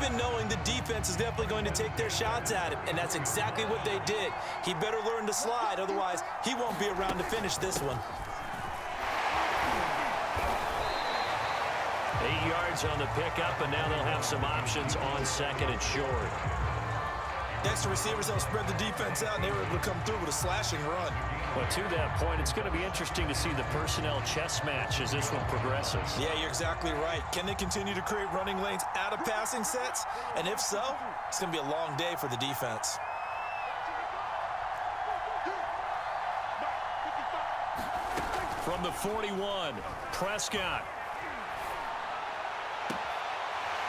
in knowing the defense is definitely going to take their shots at him, and that's exactly what they did. He better learn to slide, otherwise he won't be around to finish this one. 8 yards on the pickup, and now they'll have some options on second and short. Next, the receivers don't spread the defense out, and they were able to come through with a slashing run. Well, to that point, it's going to be interesting to see the personnel chess match as this one progresses. Yeah, you're exactly right. Can they continue to create running lanes out of passing sets? And if so, it's going to be a long day for the defense. From the 41, Prescott.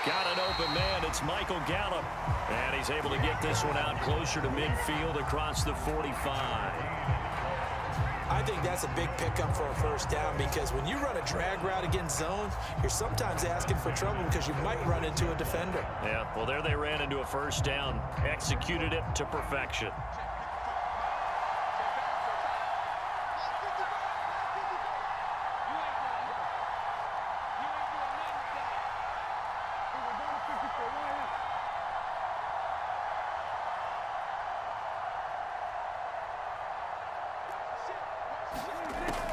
Got an open man. It's Michael Gallup. And he's able to get this one out closer to midfield across the 45. I think that's a big pickup for a first down, because when you run a drag route against zone, you're sometimes asking for trouble because you might run into a defender. Yeah, well, there they ran into a first down. Executed it to perfection.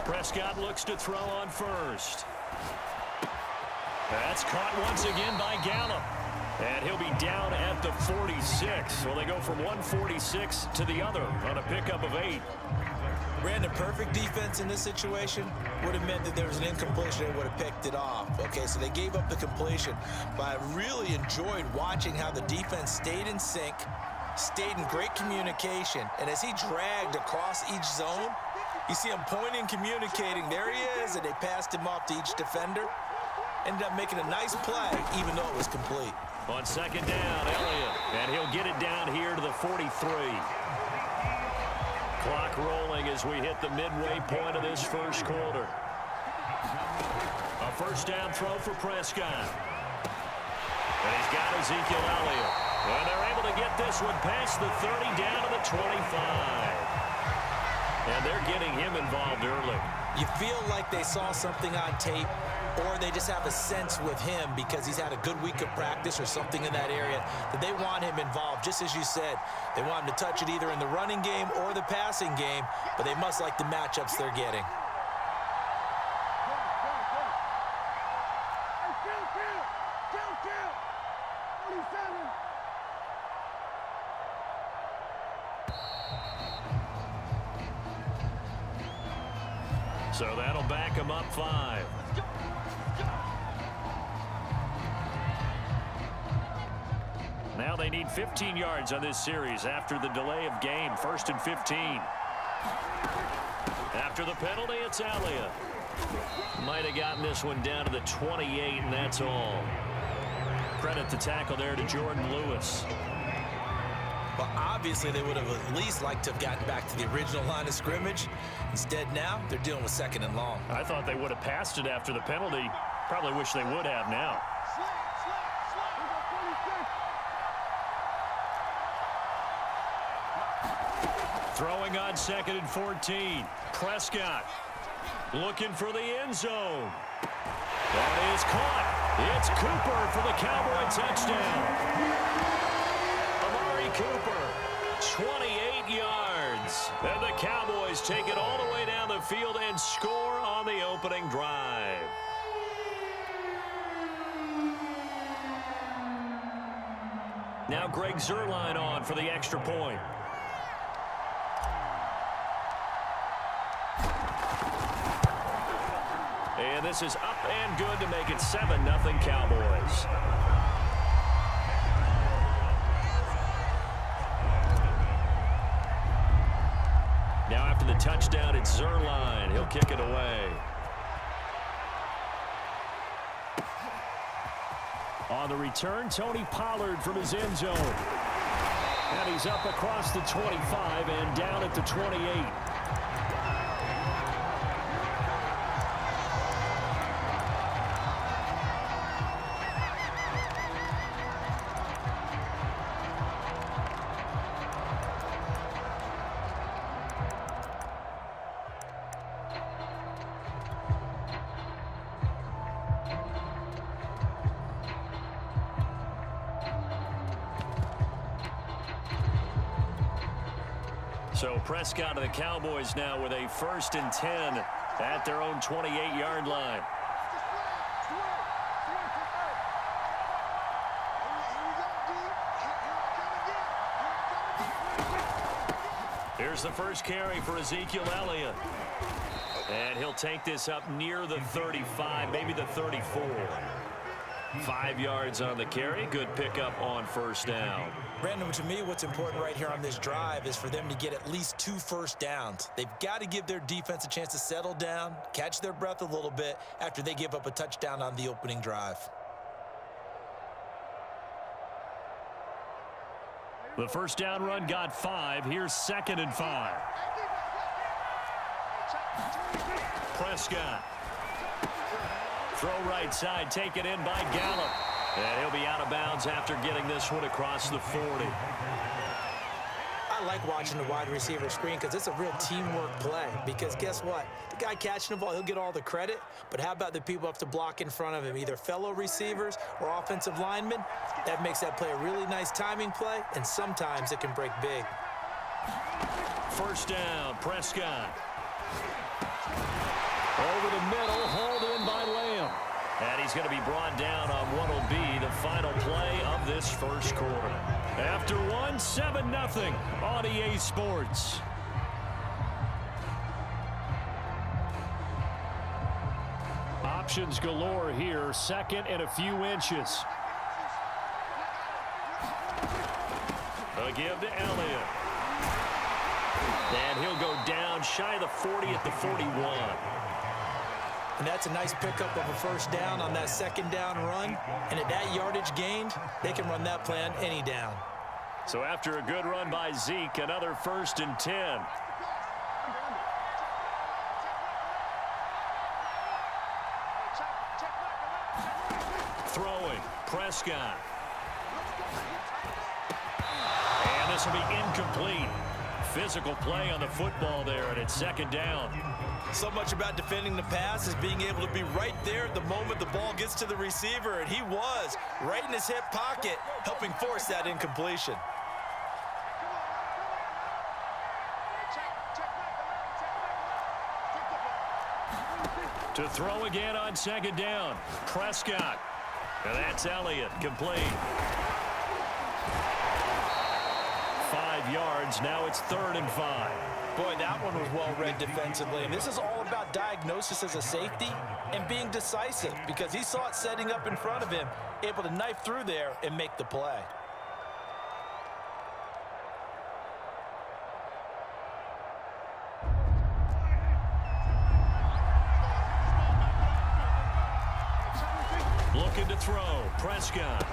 Prescott looks to throw on first. That's caught once again by Gallup. And he'll be down at the 46. Well, they go from 146 to the other on a pickup of 8. Brandon, perfect defense in this situation would have meant that there was an incompletion. They would have picked it off. Okay, so they gave up the completion. But I really enjoyed watching how the defense stayed in sync, stayed in great communication. And as he dragged across each zone, you see him pointing, communicating. There he is, and they passed him off to each defender. Ended up making a nice play, even though it was complete. On second down, Elliott. And he'll get it down here to the 43. Clock rolling as we hit the midway point of this first quarter. A first down throw for Prescott. And he's got Ezekiel Elliott. And they're able to get this one past the 30 down to the 25. And they're getting him involved early. You feel like they saw something on tape, or they just have a sense with him because he's had a good week of practice or something in that area that they want him involved. Just as you said, they want him to touch it either in the running game or the passing game, but they must like the matchups they're getting. So that'll back him up 5. Now they need 15 yards on this series after the delay of game. 1st and 15. After the penalty, it's Elliott. Might have gotten this one down to the 28, and that's all. Credit the tackle there to Jordan Lewis. Well, obviously, they would have at least liked to have gotten back to the original line of scrimmage. Instead, now, they're dealing with 2nd and long. I thought they would have passed it after the penalty. Probably wish they would have now. Throwing on 2nd and 14. Prescott looking for the end zone. That is caught. It's Cooper for the Cowboy touchdown. Cooper, 28 yards. And the Cowboys take it all the way down the field and score on the opening drive. Now Greg Zuerlein on for the extra point. And this is up and good to make it 7-0 Cowboys. Now after the touchdown, it's Zuerlein. He'll kick it away. On the return, Tony Pollard from his end zone. And he's up across the 25 and down at the 28. So Prescott of the Cowboys now with a 1st and 10 at their own 28-yard line. Here's the first carry for Ezekiel Elliott. And he'll take this up near the 35, maybe the 34. 5 yards on the carry. Good pickup on 1st down. Brandon, to me, what's important right here on this drive is for them to get at least 2 first downs. They've got to give their defense a chance to settle down, catch their breath a little bit after they give up a touchdown on the opening drive. The 1st down run got 5. Here's 2nd and 5. Prescott. Throw right side, taken in by Gallup. And he'll be out of bounds after getting this one across the 40. I like watching the wide receiver screen because it's a real teamwork play. Because guess what? The guy catching the ball, he'll get all the credit. But how about the people up to block in front of him, either fellow receivers or offensive linemen? That makes that play a really nice timing play, and sometimes it can break big. 1st down, Prescott. Over the middle, hauled in by Lamb. And he's going to be brought down on what will be the final play of this 1st quarter. After 7-0 on EA Sports. Options galore here. 2nd and a few inches. A give to Elliott. And he'll go down shy of the 40 at the 41. And that's a nice pickup of a 1st down on that 2nd down run. And at that yardage gained, they can run that play on any down. So after a good run by Zeke, another 1st and 10. Throwing, Prescott. And this will be incomplete. Physical play on the football there, and it's 2nd down. So much about defending the pass is being able to be right there at the moment the ball gets to the receiver, and he was right in his hip pocket, helping force that incompletion. To throw again on 2nd down, Prescott. And that's Elliott, complete. 5 yards, now it's 3rd and 5. Boy, that one was well read defensively. And this is all about diagnosis as a safety and being decisive because he saw it setting up in front of him, able to knife through there and make the play. Looking to throw, Prescott.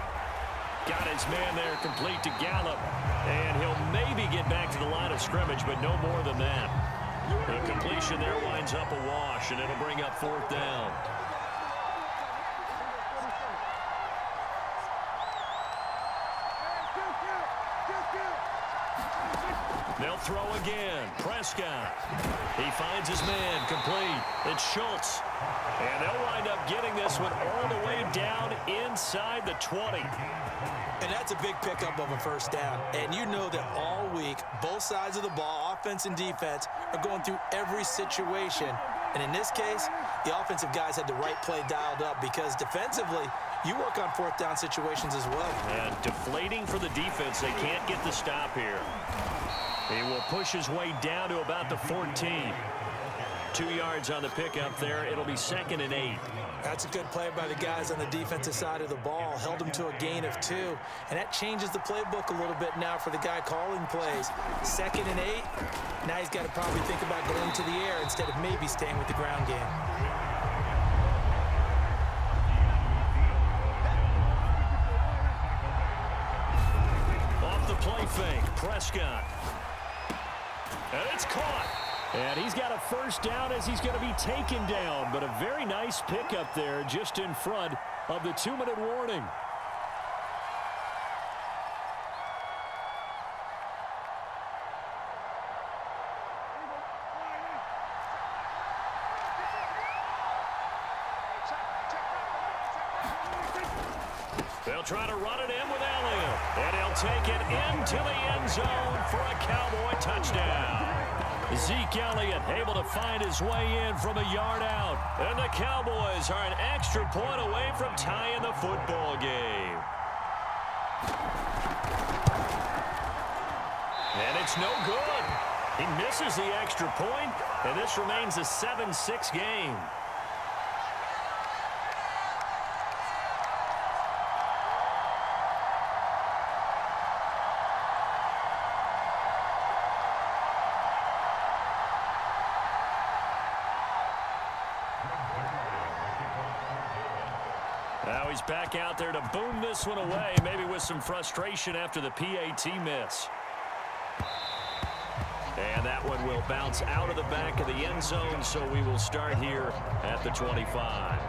Got his man there, complete to Gallup. And he'll maybe get back to the line of scrimmage, but no more than that. The completion there winds up a wash, and it'll bring up 4th down. They'll throw again. Prescott. He finds his man, complete. It's Schultz. And they'll wind up getting this one all the way down inside the 20. And that's a big pickup of a 1st down. And you know that all week, both sides of the ball, offense and defense, are going through every situation. And in this case, the offensive guys had the right play dialed up because defensively, you work on 4th down situations as well. And deflating for the defense. They can't get the stop here. He will push his way down to about the 14. 2 yards on the pickup there. It'll be 2nd and 8. That's a good play by the guys on the defensive side of the ball. Held him to a gain of 2. And that changes the playbook a little bit now for the guy calling plays. 2nd and 8. Now he's got to probably think about going to the air instead of maybe staying with the ground game. Off the play fake, Prescott. And it's caught. And he's got a 1st down as he's going to be taken down. But a very nice pickup there just in front of the 2-minute warning. They'll try to run it in with Elliott. And he'll take it into the end zone for a Cowboy touchdown. Zeke Elliott able to find his way in from a yard out. And the Cowboys are an extra point away from tying the football game. And it's no good. He misses the extra point, and this remains a 7-6 game. Now he's back out there to boom this one away, maybe with some frustration after the PAT miss. And that one will bounce out of the back of the end zone, so we will start here at the 25.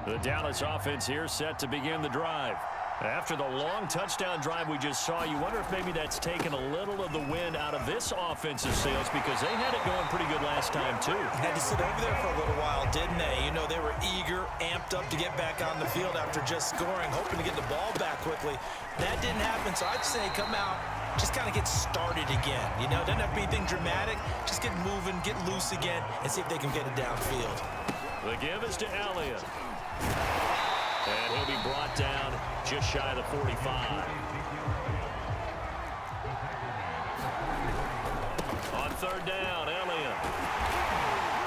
The Dallas offense here set to begin the drive. After the long touchdown drive we just saw, you wonder if maybe that's taken a little of the wind out of this offensive sails, because they had it going pretty good last time too. Had to sit over there for a little while, didn't they? You know, they were eager, amped up to get back on the field after just scoring, hoping to get the ball back quickly. That didn't happen, so I'd say come out, just kind of get started again. You know, doesn't have to be anything dramatic. Just get moving, get loose again, and see if they can get it downfield. The give is to Elliott. And he'll be brought down just shy of the 45. On third down, Elliott.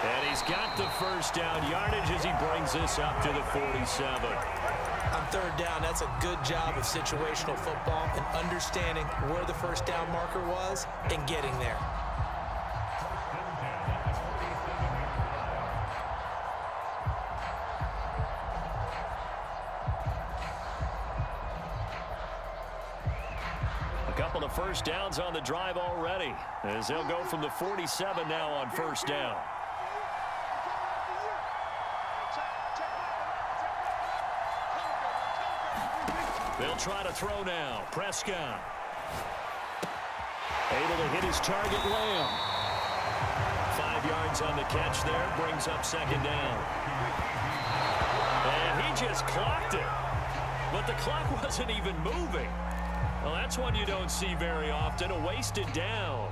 And he's got the first down yardage as he brings this up to the 47. On third down, that's a good job of situational football and understanding where the first down marker was and getting there. Couple of first downs on the drive already, as they'll go from the 47 now on first down. They'll try to throw now. Prescott able to hit his target, Lamb. 5 yards on the catch there, brings up second down. And he just clocked it, but the clock wasn't even moving. Well, that's one you don't see very often, a wasted down.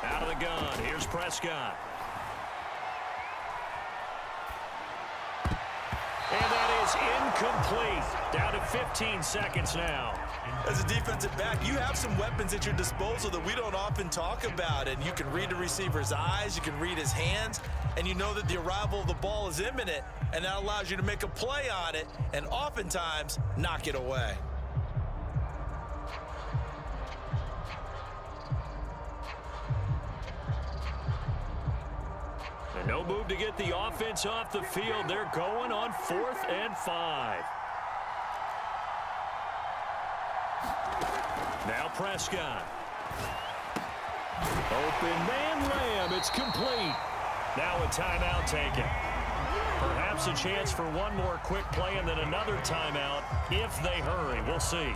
Out of the gun, here's Prescott. And that is incomplete. Down to 15 seconds now. As a defensive back, you have some weapons at your disposal that we don't often talk about. And you can read the receiver's eyes, you can read his hands, and you know that the arrival of the ball is imminent, and that allows you to make a play on it and oftentimes knock it away. And no move to get the offense off the field. They're going on 4th and 5. Now Prescott. Open man, Lamb. It's complete. Now a timeout taken. Perhaps a chance for one more quick play and then another timeout if they hurry. We'll see.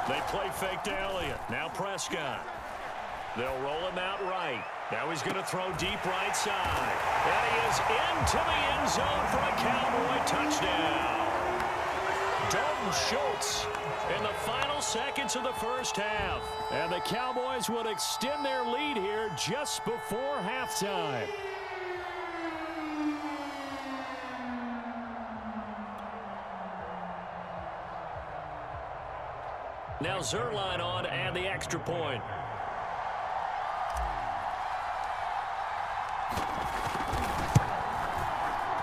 They play fake to Elliott. Now Prescott. They'll roll him out right. Now he's going to throw deep right side. And he is into the end zone for a Cowboy touchdown. Schultz in the final seconds of the first half. And the Cowboys would extend their lead here just before halftime. Now Zerline on to add the extra point.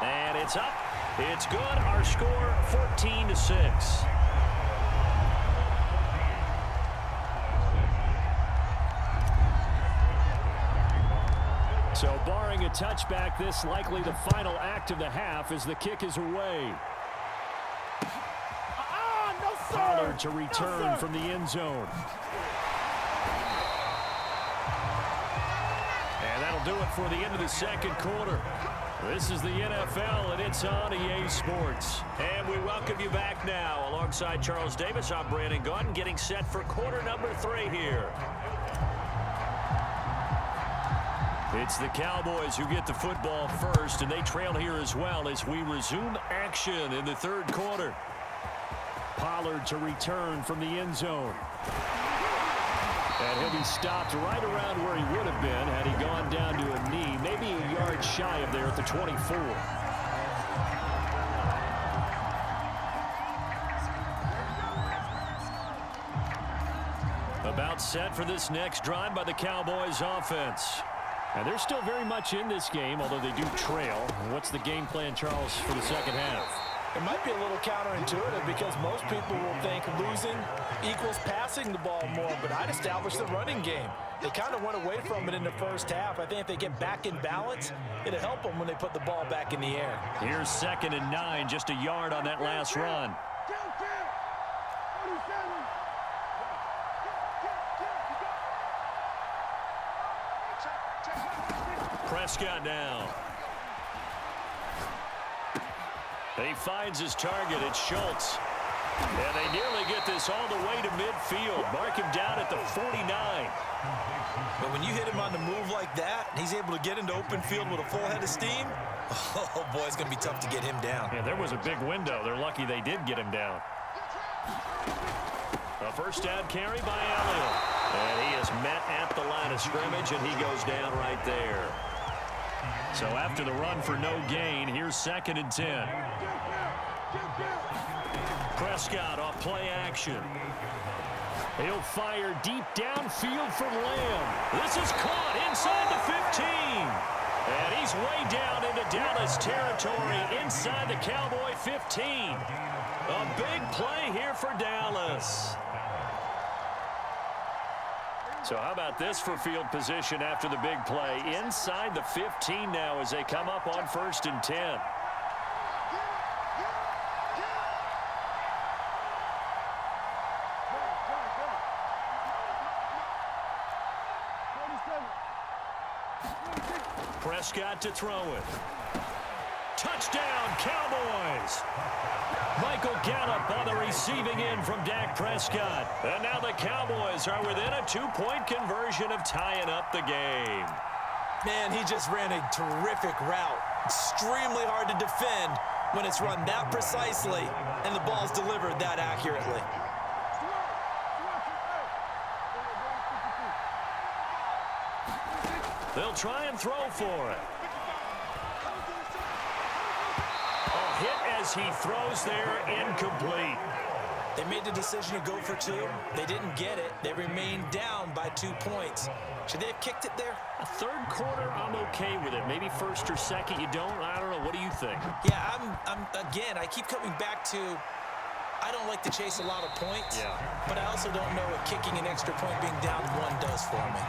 And it's up. It's good. Our score 14-6. So barring a touchback, this likely the final act of the half as the kick is away. Pollard to return from the end zone. And that'll do it for the end of the second quarter. This is the NFL, and it's on EA Sports. And we welcome you back now. Alongside Charles Davis, I'm Brandon Gaudin, getting set for quarter number 3 here. It's the Cowboys who get the football first, and they trail here as well as we resume action in the third quarter. Pollard to return from the end zone. And he'll be stopped right around where he would have been had he gone down to a knee, maybe a yard shy of there at the 24. About set for this next drive by the Cowboys offense. And they're still very much in this game, although they do trail. What's the game plan, Charles, for the second half? It might be a little counterintuitive because most people will think losing equals passing the ball more, but I'd establish the running game. They kind of went away from it in the first half. I think if they get back in balance, it'll help them when they put the ball back in the air. Here's 2nd and 9, just a yard on that last run. Prescott down. He finds his target. It's Schultz. And they nearly get this all the way to midfield. Mark him down at the 49. But when you hit him on the move like that, he's able to get into open field with a full head of steam, oh, boy, it's going to be tough to get him down. Yeah, there was a big window. They're lucky they did get him down. A first down carry by Elliott. And he is met at the line of scrimmage, and he goes down right there. So after the run for no gain, here's 2nd and 10. Prescott off play action. He'll fire deep downfield for Lamb. This is caught inside the 15. And he's way down into Dallas territory inside the Cowboy 15. A big play here for Dallas. So how about this for field position after the big play? Inside the 15 now as they come up on 1st and 10. Prescott to throw it. Touchdown, Cowboys! Michael Gallup on the receiving end from Dak Prescott. And now the Cowboys are within a 2-point conversion of tying up the game. Man, he just ran a terrific route. Extremely hard to defend when it's run that precisely and the ball's delivered that accurately. They'll try and throw for it. Hit as he throws there, incomplete. They made the decision to go for 2. They didn't get it. They remained down by 2 points. Should they have kicked it there? A third quarter, I'm okay with it. Maybe first or second, you don't. I don't know. What do you think? Yeah, again, I keep coming back to I don't like to chase a lot of points. Yeah. But I also don't know what kicking an extra point being down 1 does for me.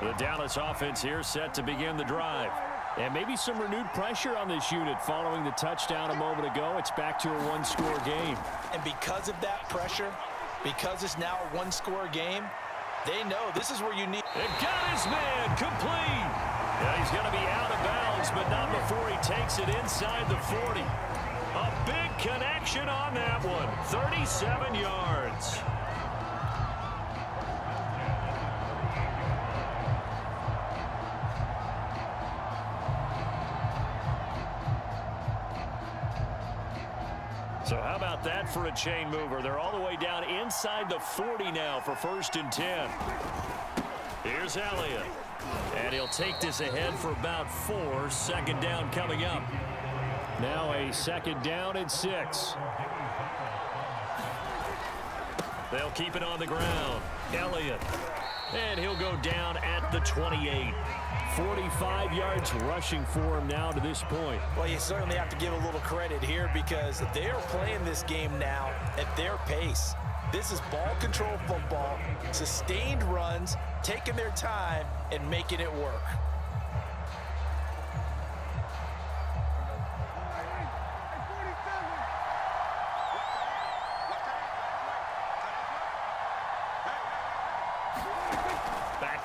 The Dallas offense here set to begin the drive. And maybe some renewed pressure on this unit following the touchdown a moment ago. It's back to a 1-score game. And because of that pressure, because it's now a 1-score game, they know this is where you need. And got his man complete. Yeah, he's going to be out of bounds, but not before he takes it inside the 40. A big connection on that one. 37 yards. for a chain mover. They're all the way down inside the 40 now for 1st and 10. Here's Elliott. And he'll take this ahead for about 4. 2nd down coming up. Now a 2nd down and 6. They'll keep it on the ground. Elliott. And he'll go down at the 28. 45 yards rushing for him now to this point. Well, you certainly have to give a little credit here because they are playing this game now at their pace. This is ball control football, sustained runs, taking their time and making it work.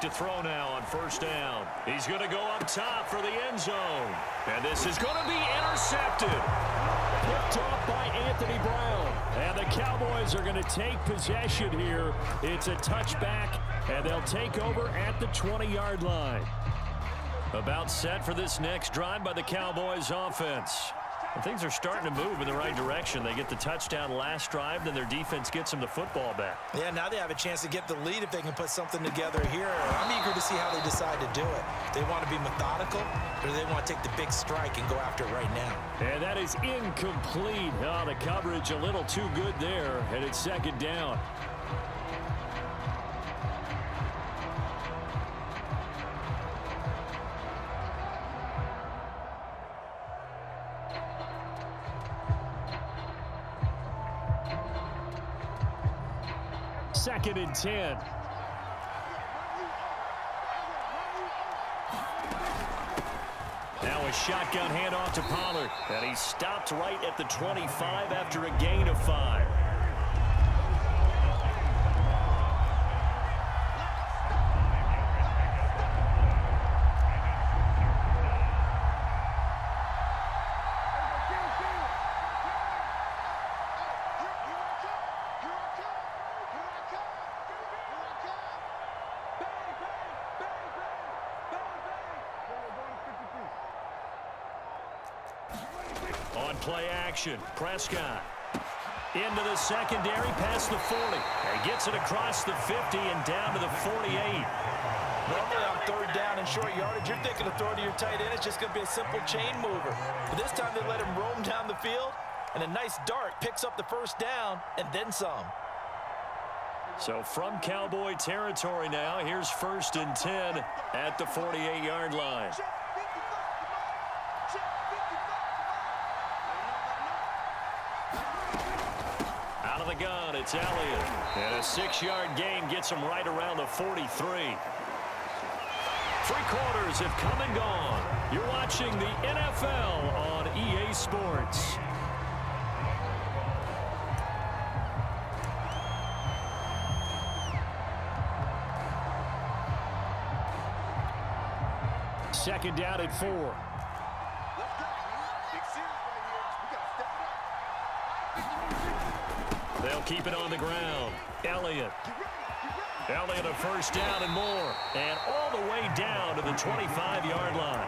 To throw now on 1st down. He's going to go up top for the end zone. And this is going to be intercepted. Picked off by Anthony Brown. And the Cowboys are going to take possession here. It's a touchback, and they'll take over at the 20-yard line. About set for this next drive by the Cowboys offense. And things are starting to move in the right direction. They get the touchdown last drive, then their defense gets them the football back. Yeah, now they have a chance to get the lead if they can put something together here. I'm eager to see how they decide to do it. They want to be methodical, or do they want to take the big strike and go after it right now? And that is incomplete. Oh, the coverage a little too good there, and it's 2nd down. Second and 10. Now a shotgun handoff to Pollard. And he stopped right at the 25 after a gain of 5. On play action, Prescott into the secondary past the 40. And he gets it across the 50 and down to the 48. Normally on 3rd down and short yardage, you're thinking of throwing to your tight end. It's just going to be a simple chain mover. But this time they let him roam down the field, and a nice dart picks up the 1st down and then some. So from Cowboy territory now, here's 1st and 10 at the 48-yard line. Out of the gun, it's Elliott. And a 6-yard gain gets him right around the 43. 3 quarters have come and gone. You're watching the NFL on EA Sports. Second down at 4. They'll keep it on the ground. Elliott a 1st down and more. And all the way down to the 25-yard line.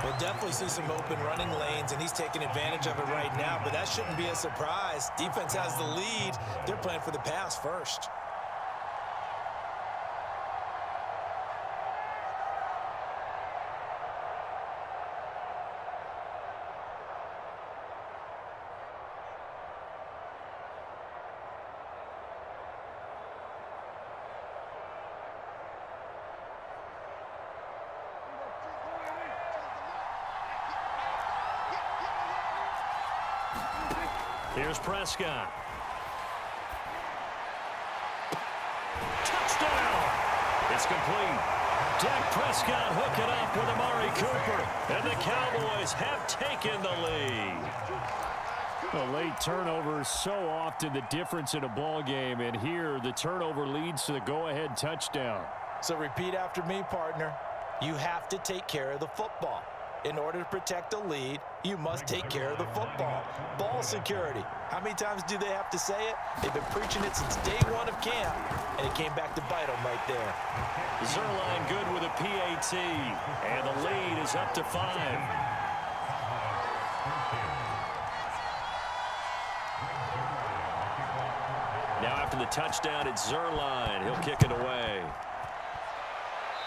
We'll definitely see some open running lanes, and he's taking advantage of it right now. But that shouldn't be a surprise. Defense has the lead. They're playing for the pass first. Here's Prescott. Touchdown! It's complete. Dak Prescott hooking up with Amari Cooper. And the Cowboys have taken the lead. A late turnover, so often the difference in a ball game. And here, the turnover leads to the go-ahead touchdown. So repeat after me, partner. You have to take care of the football. In order to protect a lead, you must take care of the football. Ball security. How many times do they have to say it? They've been preaching it since day 1 of camp, and it came back to bite them right there. Zerline good with a PAT, and the lead is up to 5. Now after the touchdown, it's Zerline. He'll kick it away.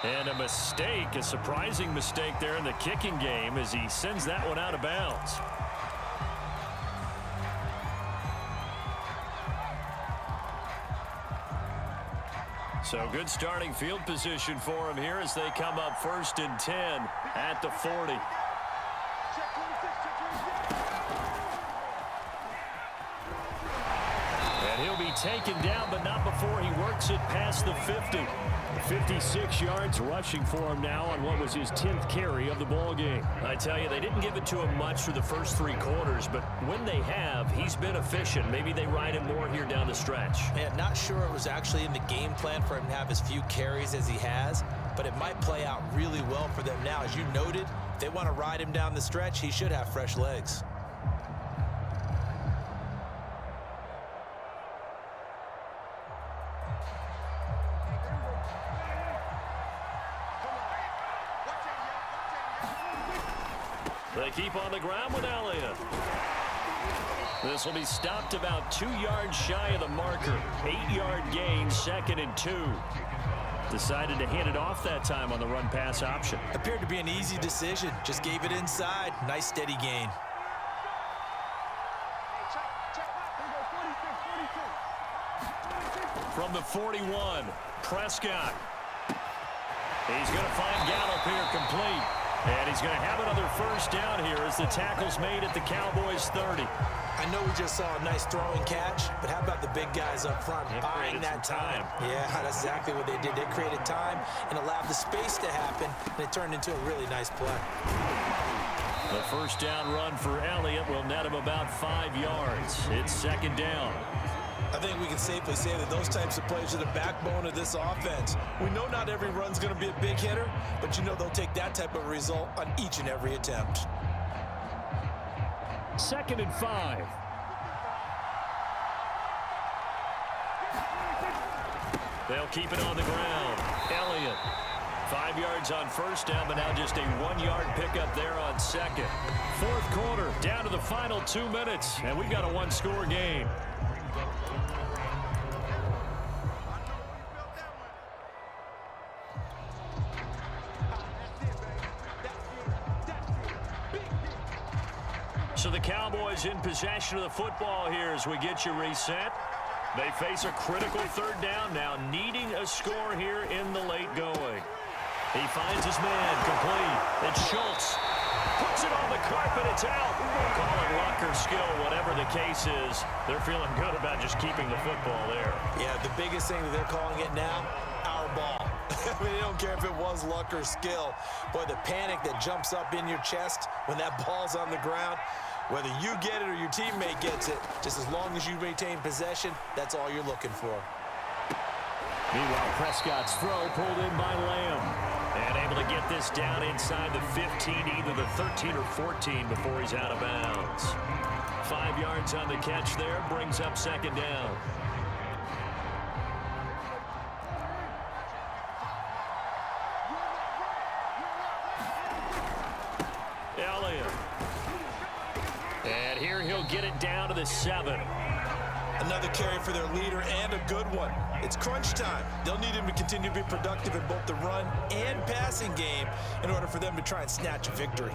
And a mistake, a surprising mistake there in the kicking game as he sends that one out of bounds. So good starting field position for him here as they come up 1st and 10 at the 40. And he'll be taken down, but not before he works it past the 50. 56 yards rushing for him now on what was his 10th carry of the ball game. I tell you, they didn't give it to him much for the first 3 quarters, but when they have, he's been efficient. Maybe they ride him more here down the stretch. Man, not sure it was actually in the game plan for him to have as few carries as he has, but it might play out really well for them now. As you noted, if they want to ride him down the stretch, he should have fresh legs. They keep on the ground with Elliott. This will be stopped about 2 yards shy of the marker. 8-yard gain, 2nd and 2. Decided to hand it off that time on the run-pass option. Appeared to be an easy decision. Just gave it inside. Nice steady gain. From the 41, Prescott. He's going to find Gallup here complete. And he's going to have another first down here as the tackle's made at the Cowboys 30. I know we just saw a nice throwing catch, but how about the big guys up front buying that time? Yeah, that's exactly what they did. They created time and allowed the space to happen, and it turned into a really nice play. The first down run for Elliott will net him about 5 yards. It's 2nd down. I think we can safely say that those types of plays are the backbone of this offense. We know not every run's going to be a big hitter, but you know they'll take that type of result on each and every attempt. 2nd and 5. They'll keep it on the ground. Elliott, 5 yards on first down, but now just a 1-yard pickup there on 2nd. 4th quarter, down to the final 2 minutes, and we've got a 1-score game. So the Cowboys in possession of the football here as we get you reset. They face a critical 3rd down now, needing a score here in the late going. He finds his man complete. It's Schultz. Puts it on the carpet. It's out. We'll call it luck or skill, whatever the case is. They're feeling good about just keeping the football there. Yeah, the biggest thing that they're calling it now, our ball. I mean, they don't care if it was luck or skill. Boy, the panic that jumps up in your chest when that ball's on the ground, whether you get it or your teammate gets it, just as long as you maintain possession, that's all you're looking for. Meanwhile, Prescott's throw pulled in by Lamb. And able to get this down inside the 15, either the 13 or 14 before he's out of bounds. 5 yards on the catch there, brings up 2nd down. Elliott. And here he'll get it down to the 7. Another carry for their leader and a good one. It's crunch time. They'll need him to continue to be productive in both the run and passing game in order for them to try and snatch a victory.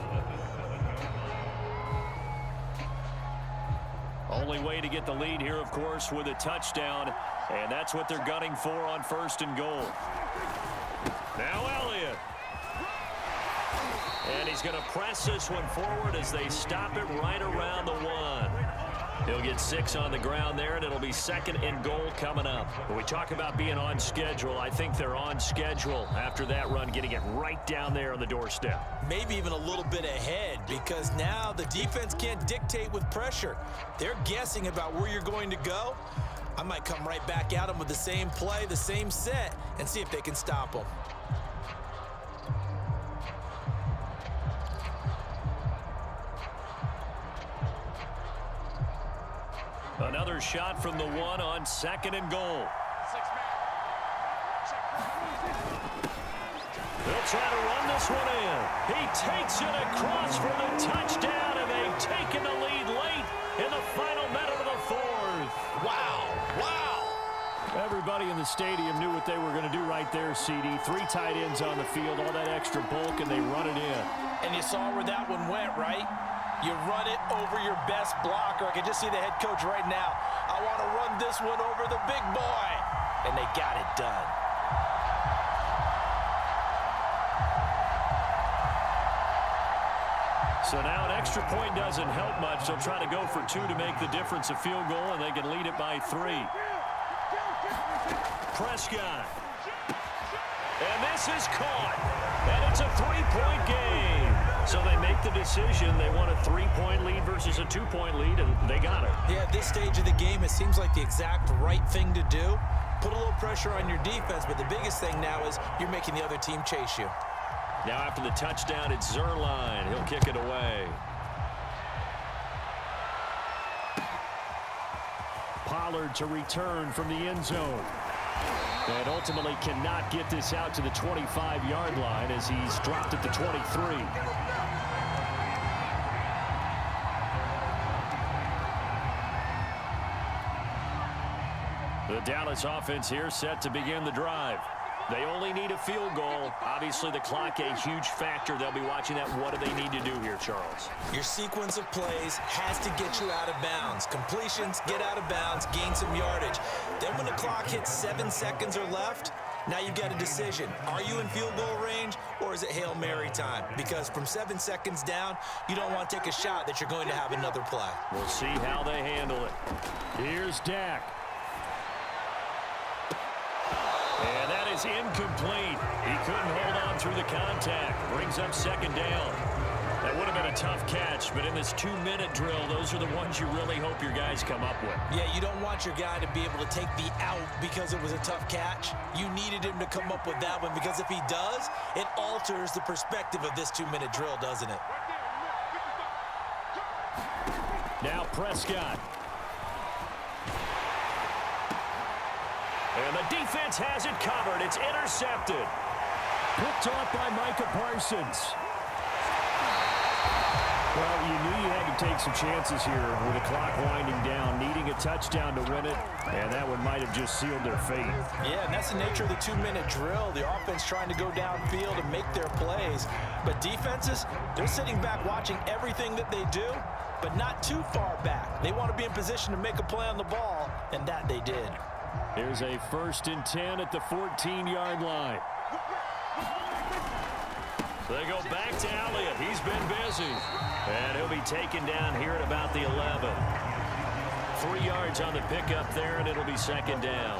Only way to get the lead here, of course, with a touchdown, and that's what they're gunning for on 1st and goal. Now Elliott. And he's going to press this one forward as they stop it right around the 1. He'll get 6 on the ground there, and it'll be 2nd and goal coming up. When we talk about being on schedule, I think they're on schedule after that run, getting it right down there on the doorstep. Maybe even a little bit ahead, because now the defense can't dictate with pressure. They're guessing about where you're going to go. I might come right back at them with the same play, the same set, and see if they can stop them. Another shot from the 1 on 2nd and goal. They'll try to run this one in. He takes it across for the touchdown, and they've taken the lead late in the final minute of the 4th. Wow, wow. everybody in the stadium knew what they were going to do right there, CD. 3 tight ends on the field, all that extra bulk, and they run it in. And you saw where that one went, right? You run it over your best blocker. I can just see the head coach right now. I want to run this one over the big boy. And they got it done. So now an extra point doesn't help much. They'll try to go for 2 to make the difference a field goal, and they can lead it by 3. Prescott. And this is caught. And it's a 3-point game. So they make the decision. They want a 3-point lead versus a 2-point lead, and they got it. Yeah, at this stage of the game, it seems like the exact right thing to do. Put a little pressure on your defense, but the biggest thing now is you're making the other team chase you. Now after the touchdown, it's Zerline. He'll kick it away. Pollard to return from the end zone. And ultimately cannot get this out to the 25-yard line as he's dropped at the 23. The Dallas offense here set to begin the drive. They only need a field goal. Obviously, the clock a huge factor. They'll be watching that. What do they need to do here, Charles? Your sequence of plays has to get you out of bounds. Completions, get out of bounds, gain some yardage. Then when the clock hits 7 seconds or left, now you've got a decision. Are you in field goal range, or is it Hail Mary time? Because from 7 seconds down, you don't want to take a shot that you're going to have another play. We'll see how they handle it. Here's Dak. And that is incomplete. He couldn't hold on through the contact. Brings up 2nd down. That would have been a tough catch, but in this 2-minute drill, those are the ones you really hope your guys come up with. Yeah, you don't want your guy to be able to take the out because it was a tough catch. You needed him to come up with that one, because if he does, it alters the perspective of this 2-minute drill, doesn't it? Now Prescott. And the defense has it covered. It's intercepted. Picked off by Micah Parsons. Well, you knew you had to take some chances here with the clock winding down, needing a touchdown to win it, and that one might have just sealed their fate. Yeah, and that's the nature of the 2-minute drill. The offense trying to go downfield and make their plays. But defenses, they're sitting back watching everything that they do, but not too far back. They want to be in position to make a play on the ball, and that they did. Here's a 1st and 10 at the 14-yard line. They go back to Elliott. He's been busy. And he'll be taken down here at about the 11. 3 yards on the pickup there, and it'll be 2nd down.